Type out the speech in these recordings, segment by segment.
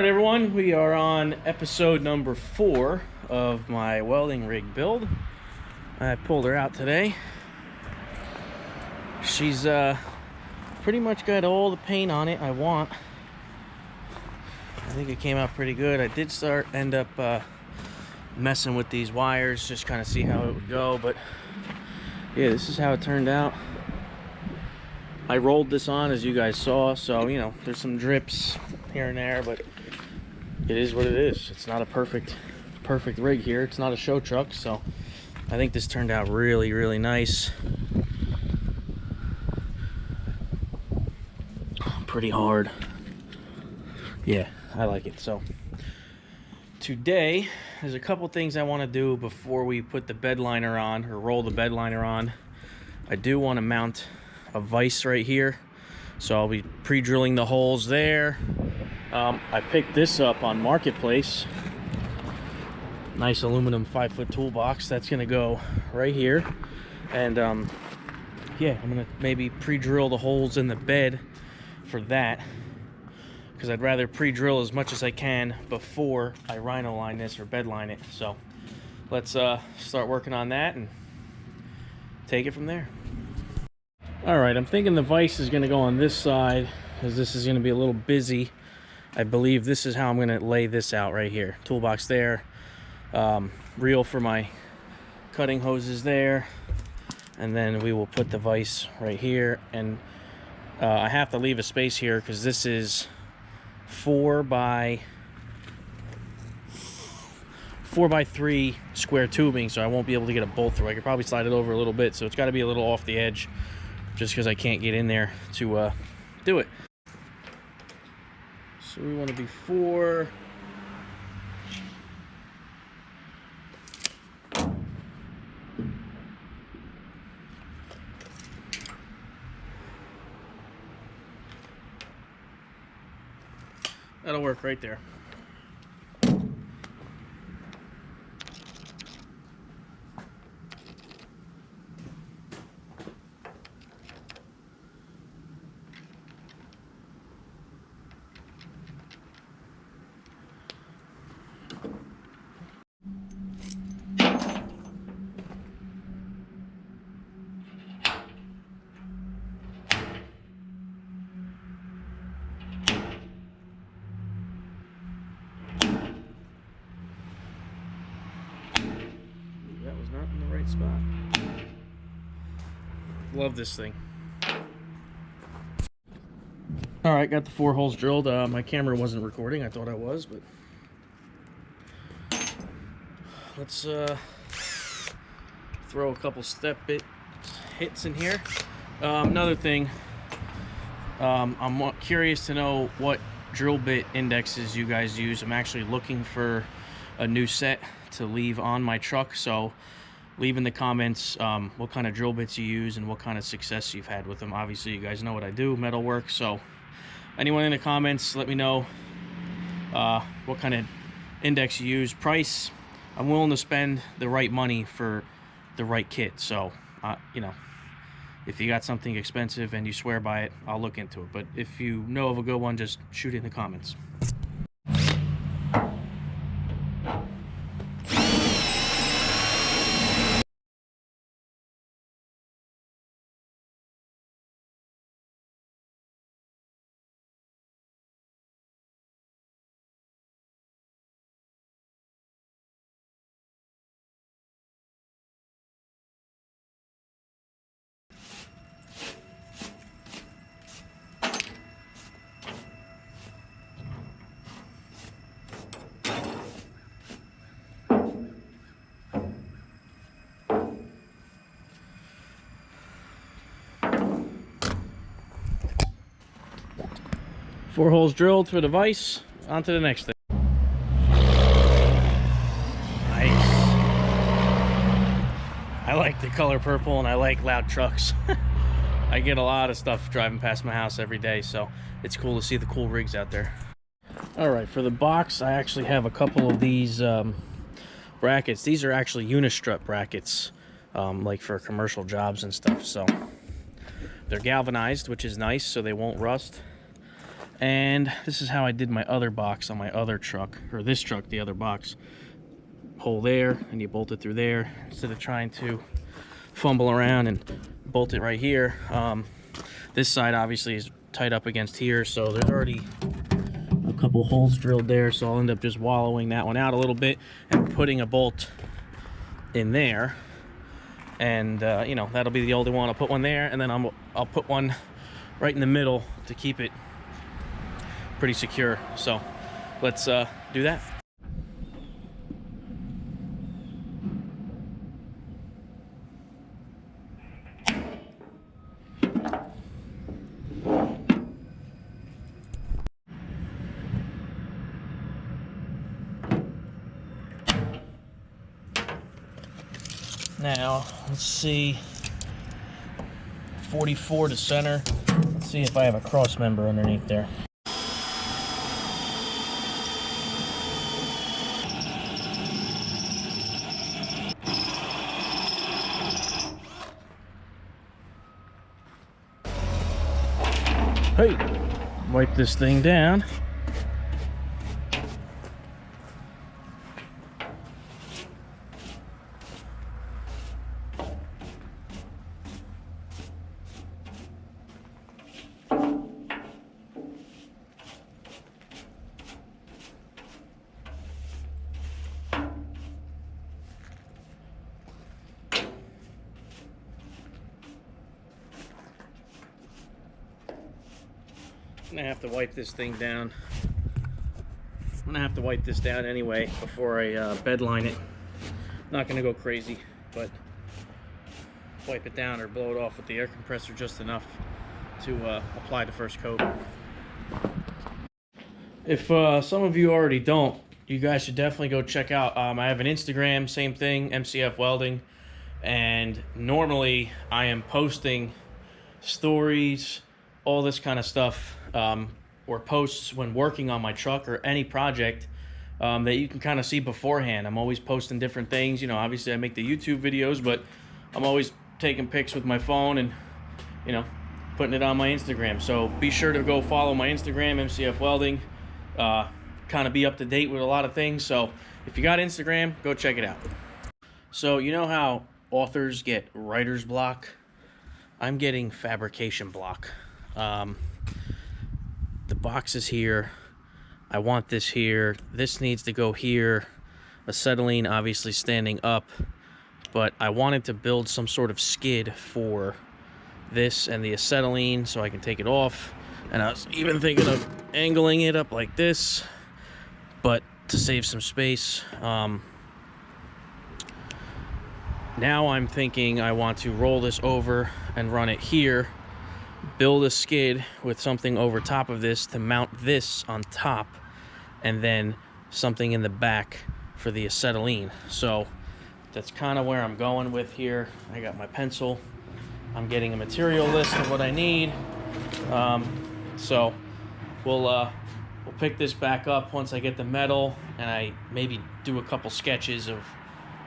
Alright everyone, we are on episode number 4 of my welding rig build. I pulled her out today. She's pretty much got all the paint on it I want. I think it came out pretty good. I did end up messing with these wires, just kind of see how it would go, but yeah, this is how it turned out. I rolled this on, as you guys saw, so you know there's some drips here and there, but it is what it is. It's not a perfect rig here. It's not a show truck, so I think this turned out really nice. Pretty hard. Yeah, I like it. So today there's a couple things I want to do before we put the bed liner on, or roll the bed liner on. I do want to mount a vise right here, so I'll be pre-drilling the holes there. I picked this up on Marketplace. Nice aluminum 5-foot toolbox. That's gonna go right here, and yeah, I'm gonna maybe pre-drill the holes in the bed for that, because I'd rather pre-drill as much as I can before I rhino line this or bed line it. So let's start working on that and take it from there. Alright, I'm thinking the vise is going to go on this side, because this is going to be a little busy. I believe this is how I'm going to lay this out right here. Toolbox there, reel for my cutting hoses there, and then we will put the vise right here. And I have to leave a space here because this is 4 by 3 square tubing, so I won't be able to get a bolt through. I could probably slide it over a little bit, so it's got to be a little off the edge, just because I can't get in there to do it. So we want to be 4. That'll work right there. That was not in the right spot. Love this thing. Alright, got the 4 holes drilled. My camera wasn't recording. I thought I was, but let's throw a couple step bit hits in here. Another thing, I'm curious to know what drill bit indexes you guys use. I'm actually looking for a new set to leave on my truck, so leave in the comments what kind of drill bits you use and what kind of success you've had with them. Obviously you guys know what I do, metal work, so anyone in the comments, let me know what kind of index you use. Price, I'm willing to spend the right money for the right kit, so you know, if you got something expensive and you swear by it, I'll look into it. But if you know of a good one, just shoot it in the comments. Four holes drilled for the vise. On to the next thing. Nice. I like the color purple and I like loud trucks. I get a lot of stuff driving past my house every day, so it's cool to see the cool rigs out there. Alright, for the box, I actually have a couple of these brackets. These are actually unistrut brackets, like for commercial jobs and stuff. So they're galvanized, which is nice, so they won't rust. And this is how I did my other box on my other truck, or this truck, the other box. Hole there, and you bolt it through there instead of trying to fumble around and bolt it right here. This side obviously is tight up against here, so there's already a couple holes drilled there, so I'll end up just wallowing that one out a little bit and putting a bolt in there. And you know, that'll be the only one. I'll put one there, and then I'll put one right in the middle to keep it pretty secure. So let's do that. Now let's see, 44 to center. Let's see if I have a cross member underneath there. Hey, wipe this thing down. I'm gonna have to wipe this thing down. I'm gonna have to wipe this down anyway before I bed line it. Not gonna go crazy, but wipe it down or blow it off with the air compressor just enough to apply the first coat. If some of you already don't, you guys should definitely go check out. I have an Instagram, same thing, MCF Welding, and normally I am posting stories, all this kind of stuff, or posts when working on my truck or any project that you can kind of see beforehand. I'm always posting different things. You know, obviously I make the YouTube videos, but I'm always taking pics with my phone and, you know, putting it on my Instagram. So be sure to go follow my Instagram, MCF Welding. Kind of be up to date with a lot of things. So if you got Instagram, go check it out. So you know how authors get writer's block? I'm getting fabrication block. The box is here. I want this here. This needs to go here. Acetylene obviously standing up, but I wanted to build some sort of skid for this and the acetylene so I can take it off. And I was even thinking of angling it up like this, but to save some space. Now I'm thinking I want to roll this over and run it here, build a skid with something over top of this to mount this on top, and then something in the back for the acetylene. So that's kind of where I'm going with here. I got my pencil. I'm getting a material list of what I need. So we'll pick this back up once I get the metal, and I maybe do a couple sketches of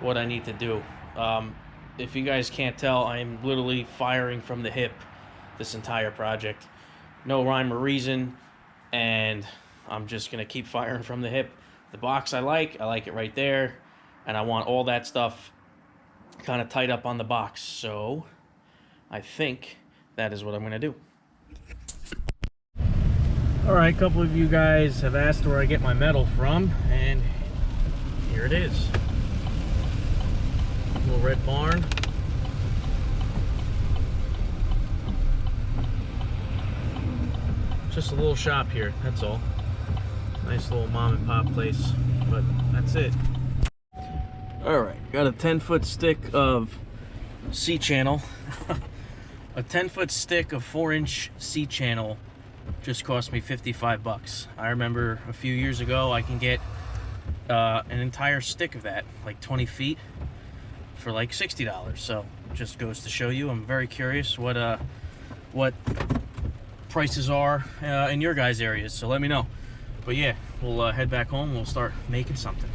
what I need to do. If you guys can't tell, I'm literally firing from the hip this entire project. No rhyme or reason, and I'm just gonna keep firing from the hip. The box I like it right there, and I want all that stuff kind of tight up on the box. So I think that is what I'm gonna do. All right, a couple of you guys have asked where I get my metal from, and here it is. Little red barn. Just a little shop here, that's all. Nice little mom and pop place, but that's it. All right, got a 10-foot stick of C-channel. A 10-foot stick of 4-inch C-channel just cost me 55 bucks. I remember a few years ago I can get an entire stick of that, like 20 feet, for like $60. So just goes to show you, I'm very curious what prices are in your guys' areas, so let me know. But yeah, we'll head back home and we'll start making something.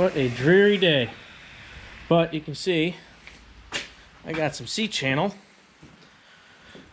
What a dreary day. But you can see I got some C-channel,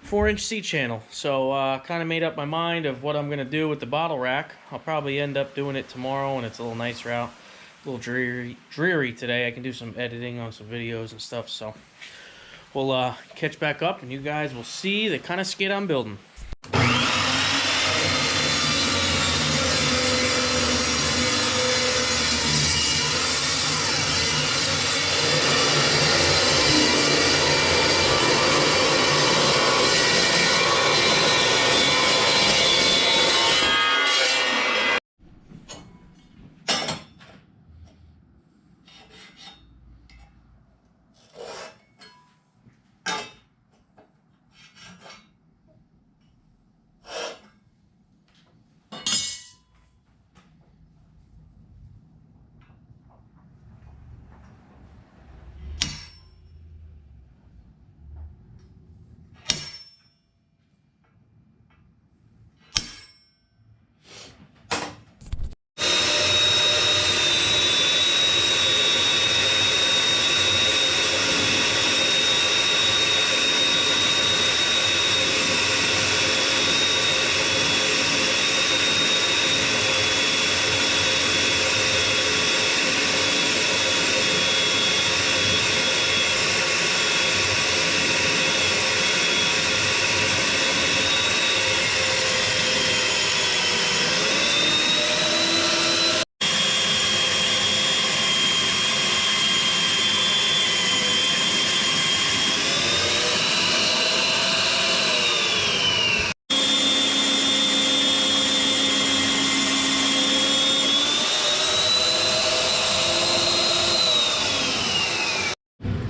4-inch C-channel. So kind of made up my mind of what I'm going to do with the bottle rack. I'll probably end up doing it tomorrow when it's a little nicer out. A little dreary today. I can do some editing on some videos and stuff. So we'll catch back up and you guys will see the kind of skid I'm building.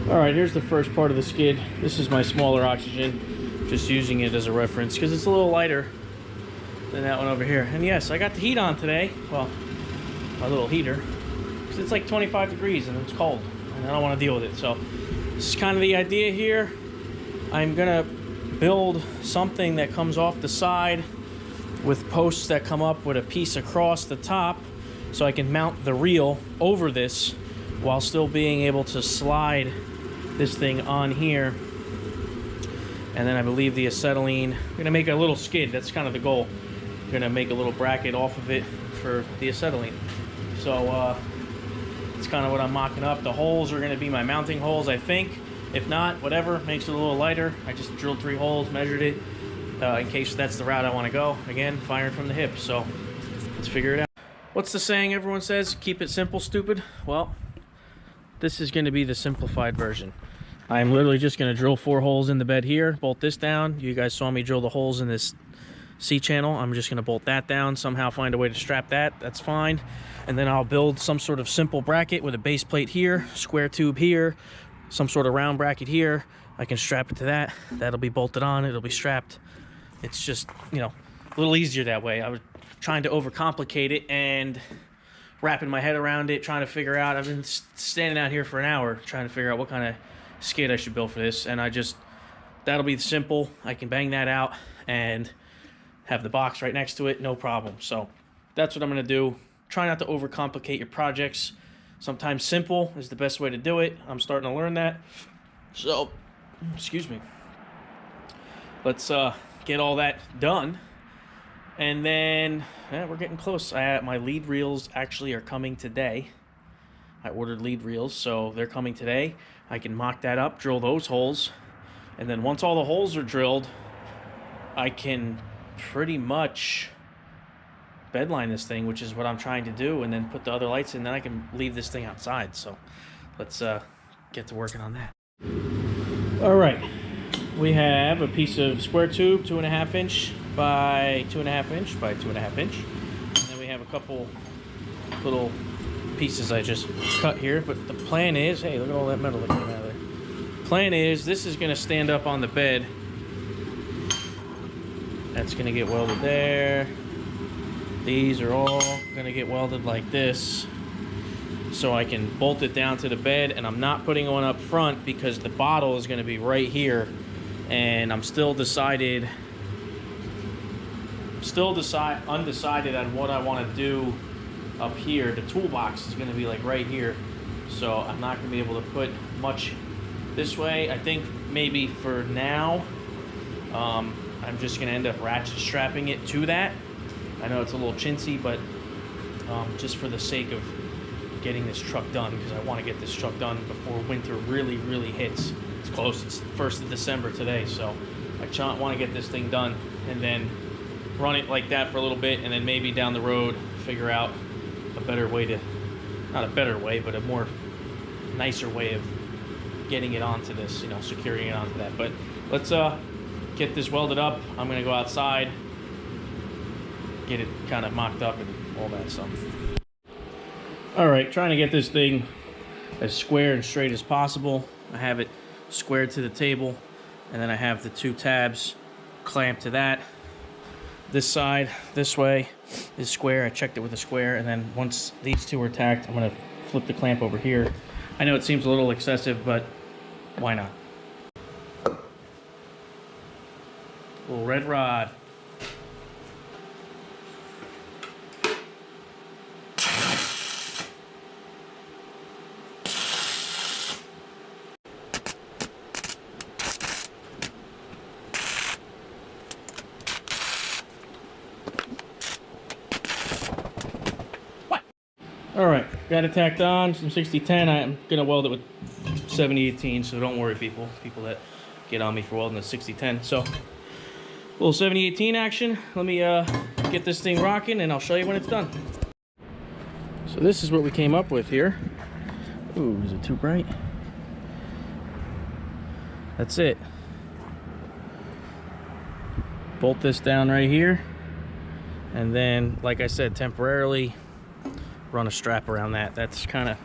All right, here's the first part of the skid. This is my smaller oxygen, just using it as a reference because it's a little lighter than that one over here. And yes, I got the heat on today. Well, my little heater, because it's like 25 degrees and it's cold and I don't want to deal with it. So this is kind of the idea here. I'm gonna build something that comes off the side with posts that come up with a piece across the top so I can mount the reel over this while still being able to slide this thing on here. And then I believe the acetylene, I'm gonna make a little skid. That's kind of the goal. I'm gonna make a little bracket off of it for the acetylene. So it's kind of what I'm mocking up. The holes are gonna be my mounting holes, I think. If not, whatever, makes it a little lighter. I just drilled 3 holes, measured it, in case that's the route I wanna go. Again, firing from the hip, so let's figure it out. What's the saying everyone says? Keep it simple, stupid? Well, this is gonna be the simplified version. I'm literally just gonna drill 4 holes in the bed here, bolt this down. You guys saw me drill the holes in this C-channel. I'm just gonna bolt that down, somehow find a way to strap that, that's fine. And then I'll build some sort of simple bracket with a base plate here, square tube here, some sort of round bracket here. I can strap it to that. That'll be bolted on, it'll be strapped. It's just, you know, a little easier that way. I was trying to overcomplicate it and wrapping my head around it, trying to figure out, I've been standing out here for an hour trying to figure out what kind of skid I should build for this, and that'll be simple. I can bang that out and have the box right next to it, no problem. So that's what I'm gonna do. Try not to overcomplicate your projects. Sometimes simple is the best way to do it. I'm starting to learn that. So, excuse me. Let's get all that done. And then, we're getting close. My lead reels actually are coming today. I ordered lead reels, so they're coming today. I can mock that up, drill those holes, and then once all the holes are drilled, I can pretty much bedline this thing, which is what I'm trying to do, and then put the other lights in, then I can leave this thing outside. So let's get to working on that. All right, we have a piece of square tube, 2.5 inch by 2.5 inch by 2.5 inch. And then we have a couple little pieces I just cut here, but the plan is, hey, look at all that metal that came out of there. Plan is, this is gonna stand up on the bed. That's gonna get welded there. These are all gonna get welded like this, so I can bolt it down to the bed, and I'm not putting one up front because the bottle is gonna be right here, and I'm still undecided on what I wanna do up here. The toolbox is going to be like right here, so I'm not going to be able to put much this way. I think maybe for now, I'm just going to end up ratchet strapping it to that. I know it's a little chintzy, but just for the sake of getting this truck done, because I want to get this truck done before winter really hits. It's close. It's 1st of December today, so I want to get this thing done and then run it like that for a little bit, and then maybe down the road figure out a better way to, not a better way, but a more nicer way of getting it onto this, you know, securing it onto that. But let's get this welded up. I'm gonna go outside, get it kind of mocked up and all that stuff. All right, trying to get this thing as square and straight as possible. I have it squared to the table, and then I have the 2 tabs clamped to that. This side, this way, is square. I checked it with a square, and then once these 2 are tacked, I'm gonna flip the clamp over here. I know it seems a little excessive, but why not? Little red rod. Alright, got it tacked on, some 6010. I'm gonna weld it with 7018, so don't worry people that get on me for welding a 6010. So, a little 7018 action. Let me get this thing rocking and I'll show you when it's done. So this is what we came up with here. Ooh, is it too bright? That's it. Bolt this down right here, and then, like I said, temporarily run a strap around that. That's kind of,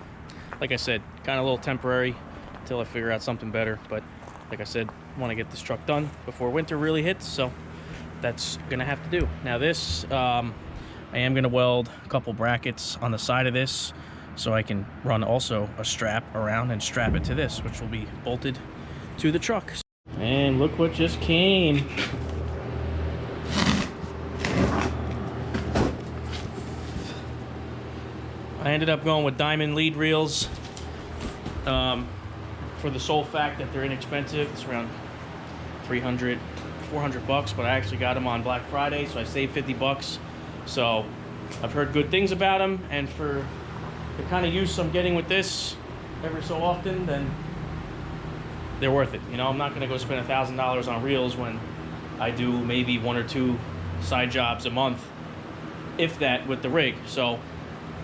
like I said, kind of a little temporary until I figure out something better. But like I said, I want to get this truck done before winter really hits, so that's gonna have to do. Now this, I am gonna weld a couple brackets on the side of this so I can run also a strap around and strap it to this, which will be bolted to the truck. And look what just came. I ended up going with diamond lead reels for the sole fact that they're inexpensive. It's around 300, 400 bucks, but I actually got them on Black Friday, so I saved 50 bucks. So I've heard good things about them, and for the kind of use I'm getting with this every so often, then they're worth it. You know, I'm not gonna go spend $1,000 on reels when I do maybe 1 or 2 side jobs a month, if that, with the rig. So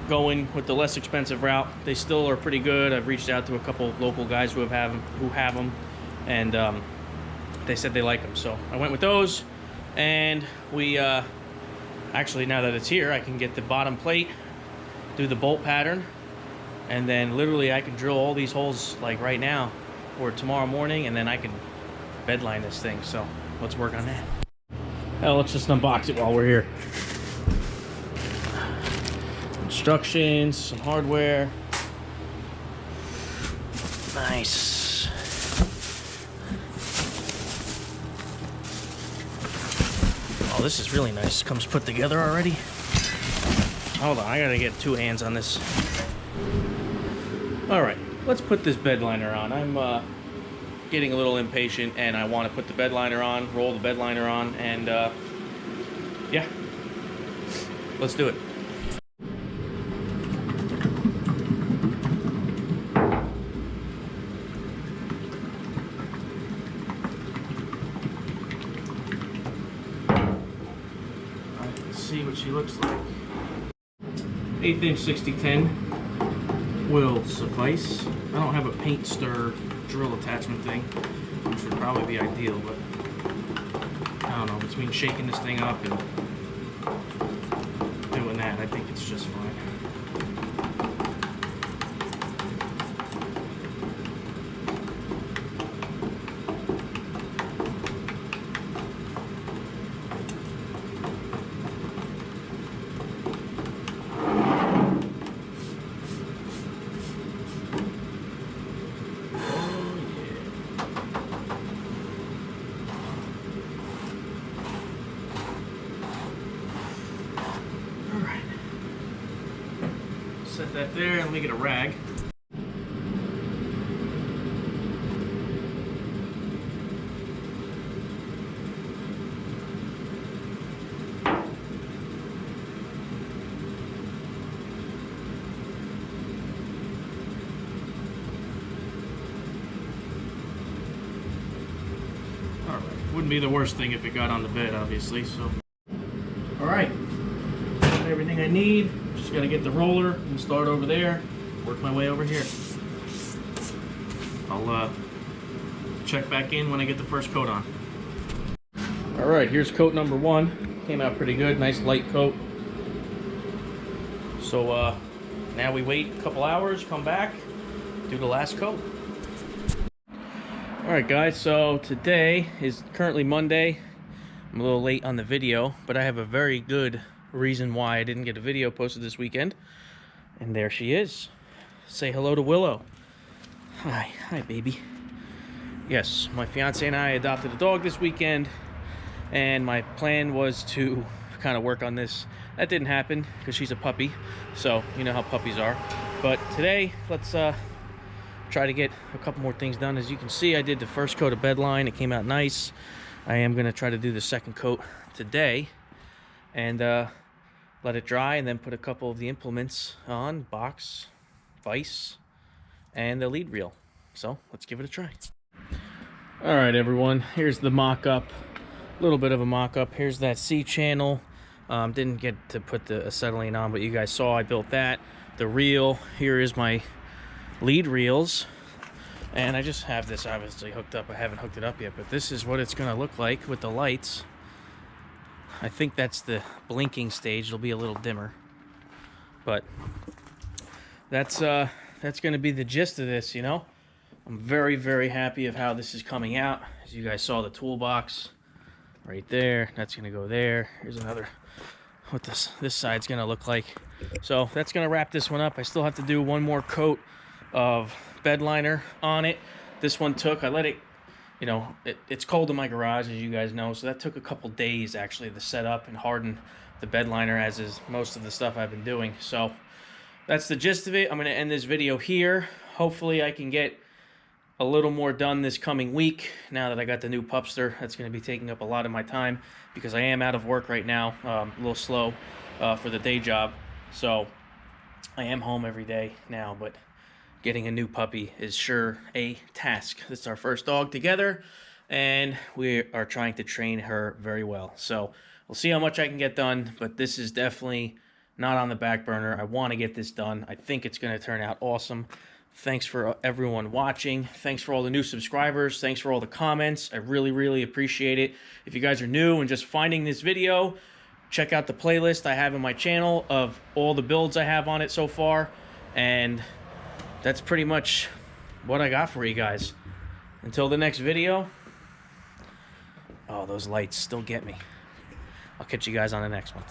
going with the less expensive route, they still are pretty good. I've reached out to a couple local guys who have them, and they said they like them, so I went with those. And we actually, now that it's here, I can get the bottom plate, do the bolt pattern, and then literally I can drill all these holes like right now or tomorrow morning, and then I can bedline this thing. So let's work on that. Hell, let's just unbox it while we're here. Instructions, some hardware. Nice. Oh, this is really nice. Comes put together already. Hold on, I gotta get 2 hands on this. All right, let's put this bed liner on. I'm getting a little impatient, and I want to put the bed liner on, roll the bed liner on, and yeah, let's do it. See what she looks like. 1/8 inch 6010 will suffice. I don't have a paint stir drill attachment thing, which would probably be ideal, but I don't know, between shaking this thing up and doing that, I think it's just fine. set that there. Let me get a rag. Alright, wouldn't be the worst thing if it got on the bed, obviously, so. Alright, got everything I need. Just gotta get the roller and start over there, work my way over here. I'll check back in when I get the first coat on. Alright, here's coat number 1. Came out pretty good, nice light coat. So now we wait a couple hours, come back, do the last coat. Alright guys, so today is currently Monday. I'm a little late on the video, but I have a very good reason why I didn't get a video posted this weekend. And there she is. Say hello to Willow. Hi baby. Yes, my fiance and I adopted a dog this weekend, and my plan was to kind of work on this. That didn't happen because she's a puppy, so you know how puppies are. But today, let's try to get a couple more things done. As you can see, I did the first coat of bed line. It came out nice. I am going to try to do the second coat today and let it dry, and then put a couple of the implements on, box, vise, and the lead reel. So let's give it a try. All right, everyone, here's the mock-up. A little bit of a mock-up. Here's that C channel. Didn't get to put the acetylene on, but you guys saw I built that. The reel, here is my lead reels, and I just have this obviously hooked up. I haven't hooked it up yet, but this is what it's going to look like with the lights. I think that's the blinking stage. It'll be a little dimmer, but that's going to be the gist of this, you know. I'm very, very happy of how this is coming out. As you guys saw, the toolbox right there, that's going to go there. Here's another what this side's going to look like. So that's going to wrap this one up. I still have to do one more coat of bed liner on it. This one took, I let it, you know, it's cold in my garage, as you guys know, so that took a couple days actually to set up and harden the bed liner, as is most of the stuff I've been doing. So that's the gist of it. I'm going to end this video here. Hopefully I can get a little more done this coming week now that I got the new pupster. That's going to be taking up a lot of my time because I am out of work right now, a little slow for the day job. So I am home every day now, but getting a new puppy is sure a task. This is our first dog together, and we are trying to train her very well. So we'll see how much I can get done, but this is definitely not on the back burner. I want to get this done. I think it's going to turn out awesome. Thanks for everyone watching. Thanks for all the new subscribers. Thanks for all the comments. I really, really appreciate it. If you guys are new and just finding this video, check out the playlist I have in my channel of all the builds I have on it so far. And that's pretty much what I got for you guys. Until the next video. Oh, those lights still get me. I'll catch you guys on the next one.